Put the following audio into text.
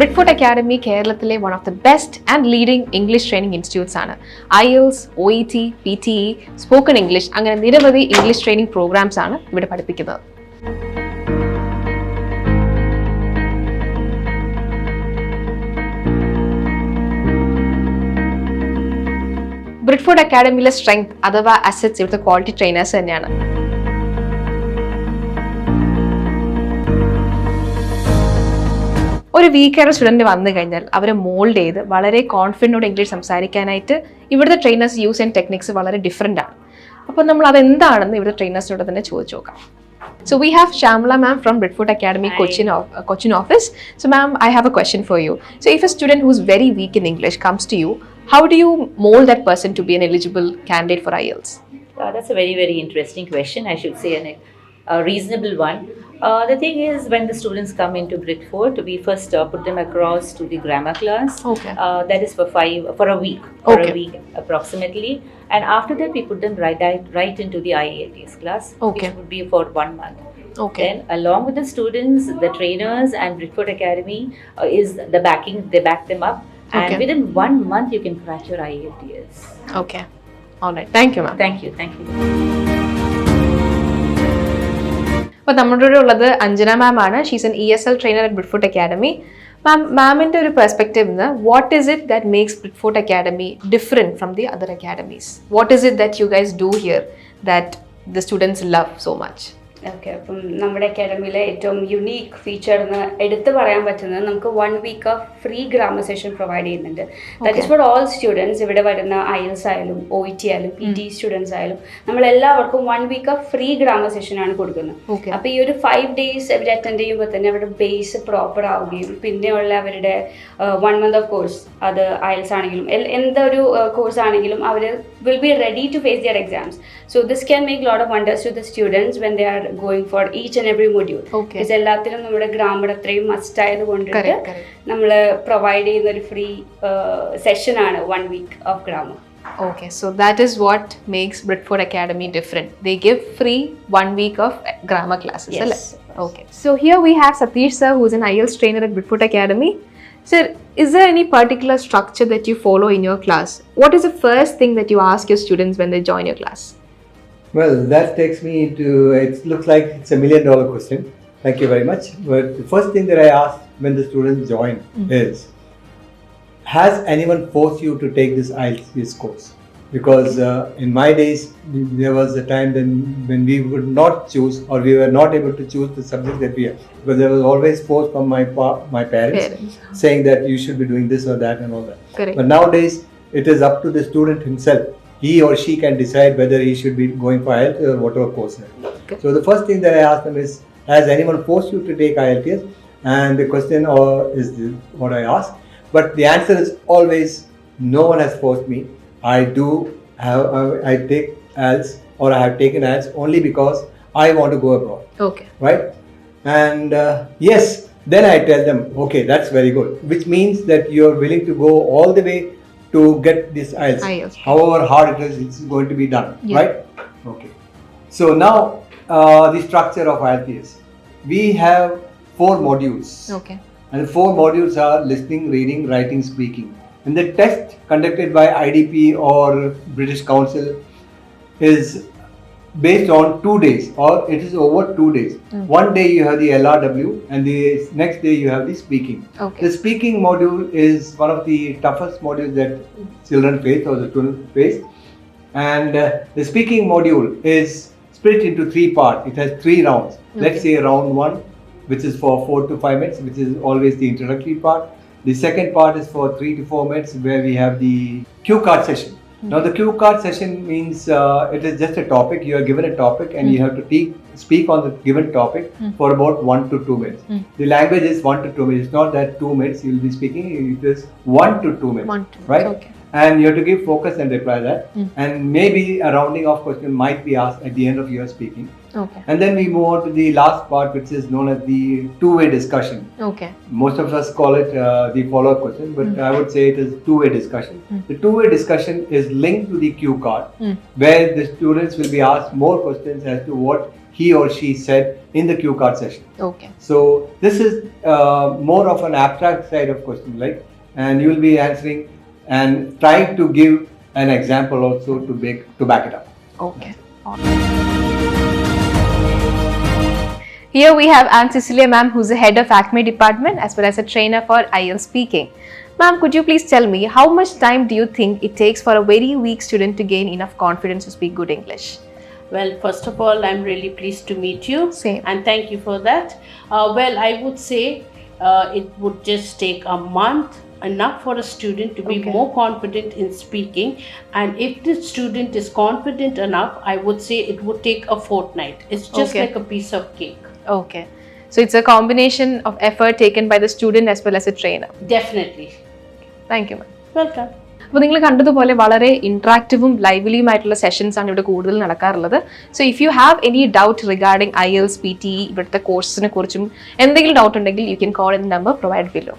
Britford Academy കേരളത്തിലെ one of the best and leading English training institutes ആണ്. IELTS, OET, PTE, Spoken English അങ്ങനെ നിരവധി English training programmes ആണ് ഇവിടെ പഠിപ്പിക്കുന്നത്. Britford അക്കാഡമിയിലെ സ്ട്രെങ്ത് അഥവാ അസറ്റ്സ് ഇവിടുത്തെ ക്വാളിറ്റി ട്രെയിനേഴ്സ് തന്നെയാണ്. ഒരു വീക്കായ സ്റ്റുഡൻറ്റ് വന്നു കഴിഞ്ഞാൽ അവരെ മോൾഡ് ചെയ്ത് വളരെ കോൺഫിഡൻറ്റോടെ ഇംഗ്ലീഷ് സംസാരിക്കാനായിട്ട് ഇവിടുത്തെ ട്രെയിനേഴ്സ് യൂസ് ചെയ്യുന്ന ടെക്നിക്സ് വളരെ ഡിഫറെൻ്റ് ആണ്. അപ്പോൾ നമ്മൾ അതെന്താണെന്ന് ഇവിടുത്തെ ട്രെയിനേഴ്സിനോട് തന്നെ ചോദിച്ചു നോക്കാം. So we have Shamla ma'am from Britford Academy Cochin office. So ma'am, I have a question for you. So if a student who's very weak in English comes to you, how do you mold that person to be an eligible candidate for IELTS? That's a very, very interesting question. I should say a reasonable one. The thing is, when the students come into Britfort, we first put them across to the grammar class. Okay. That is for a week, a week approximately. And after that, we put them right into the IELTS class, which would be for 1 month. Okay. Then, along with the students, the trainers and Britford Academy is the backing. They back them up, and within 1 month, you can crack your IELTS. Okay. All right. Thank you, ma'am. Thank you. Thank you. അപ്പോൾ നമ്മുടെ കൂടെ ഉള്ളത് Anjana ma'am ആണ്. She's an ESL trainer at Britford Academy. മാമിൻ്റെ ഒരു perspective നിന്ന് what is it that makes Britford Academy different from the other academies? What is it that you guys do here that the students love so much? Okay, അപ്പം നമ്മുടെ അക്കാഡമിയിലെ ഏറ്റവും unique feature എന്ന് എടുത്തു പറയാൻ പറ്റുന്നത് നമുക്ക് 1 week of free grammar session provide ചെയ്യുന്നുണ്ട്. That is for all students. ഇവിടെ വരുന്ന IELTS ആയാലും OET ആയാലും PT സ്റ്റുഡൻസ് ആയാലും നമ്മളെല്ലാവർക്കും 1 week of free grammar session ആണ് കൊടുക്കുന്നത്. അപ്പോൾ ഈ ഒരു 5 days അവർ അറ്റൻഡ് ചെയ്യുമ്പോൾ തന്നെ അവരുടെ ബേസ് പ്രോപ്പർ ആവുകയും പിന്നെയുള്ള അവരുടെ 1 month ഓഫ് കോഴ്സ്, അത് IELTS ആണെങ്കിലും എന്തൊരു കോഴ്സ് ആണെങ്കിലും അവർ will be ready to face their exams. So this can make lot of wonders to the students when they are going for each and every module. Because എല്ലാത്തിലും നമ്മുടെ grammar അത്രയും must ആയതുകൊണ്ടിട്ട് നമ്മൾ provide ചെയ്യുന്ന ഒരു free session ആണ് 1 week of grammar. Okay, so that is what makes Britford Academy different. They give free 1 week of grammar classes. Yes. Okay, so here we have Satish sir, who is an IELTS trainer at Britford Academy. Sir, is there any particular structure that you follow in your class? What is the first thing that you ask your students when they join your class? Well, that takes me to, it looks like it's $1 million question. Thank you very much. But the first thing that I ask when the students join is, has anyone forced you to take this IELTS course? Because in my days, there was a time when we would not choose, or we were not able to choose the subject that we have. Because there was always force from my parents saying that you should be doing this or that and all that. Correct. But nowadays, it is up to the student himself. He or she can decide whether he should be going for IELTS or whatever course. So the first thing that I ask them is, has anyone forced you to take IELTS? And the question is what I ask. But the answer is always, no one has forced me. I take IELTS, or I have taken IELTS only because I want to go abroad. Okay. Right? And yes, then I tell them, okay, that's very good. Which means that you are willing to go all the way to get this IELTS. However hard it is, it's going to be done, right? Okay. So now the structure of IELTS. We have 4 modules. Okay. And the 4 modules are listening, reading, writing, speaking. And the test conducted by IDP or British Council is based on 2 days, or it is over 2 days. One day you have the LRW, and the next day you have the speaking. Okay. The speaking module is one of the toughest modules that children face, or the students face. And the speaking module is split into 3 parts. It has 3 rounds. Let's say round 1, which is for 4 to 5 minutes, which is always the introductory part. The second part is for 3 to 4 minutes, where we have the cue card session. Now the cue card session means it is just a topic. You are given a topic and you have to speak on the given topic for about 1 to 2 minutes. The language is 1 to 2 minutes. It's not that 2 minutes you will be speaking. It is 1 to 2 minutes. Right? Okay. And you have to give focus and reply that. And maybe a rounding off question might be asked at the end of your speaking. Okay. And then we move on to the last part, which is known as the two-way discussion. Okay. Most of us call it the follow-up question, but I would say it is two-way discussion. The two-way discussion is linked to the cue card, where the students will be asked more questions as to what he or she said in the cue card session. Okay. So this is more of an abstract side of question, like, and you will be answering and trying to give an example also to back it up. Okay. Here we have Aunt Cecilia ma'am, who's the head of ACME department as well as a trainer for IELTS speaking. Ma'am, could you please tell me how much time do you think it takes for a very weak student to gain enough confidence to speak good English? Well, first of all, I'm really pleased to meet you. Same. And thank you for that. Well, I would say it would just take a month, enough for a student to be Okay. more confident in speaking. And if the student is confident enough, I would say it would take a fortnight. It's just Okay. like a piece of cake. Okay. So it's a combination of effort taken by the student as well as a trainer. Definitely. Thank you, ma'am. Welcome. അപ്പോൾ നിങ്ങൾ കണ്ടതുപോലെ വളരെ ഇൻട്രാക്റ്റീവും ലൈവ്ലിയുമായിട്ടുള്ള sessions ആണ് ഇവിടെ കൂടുതൽ നടക്കാറുള്ളത്. So if you have any doubt regarding IELTS PT ഇവിടുത്തെ കോഴ്സിനെ കുറിച്ചും എന്തെങ്കിലും ഡൗട്ട് ഉണ്ടെങ്കിൽ you can call in number provide below.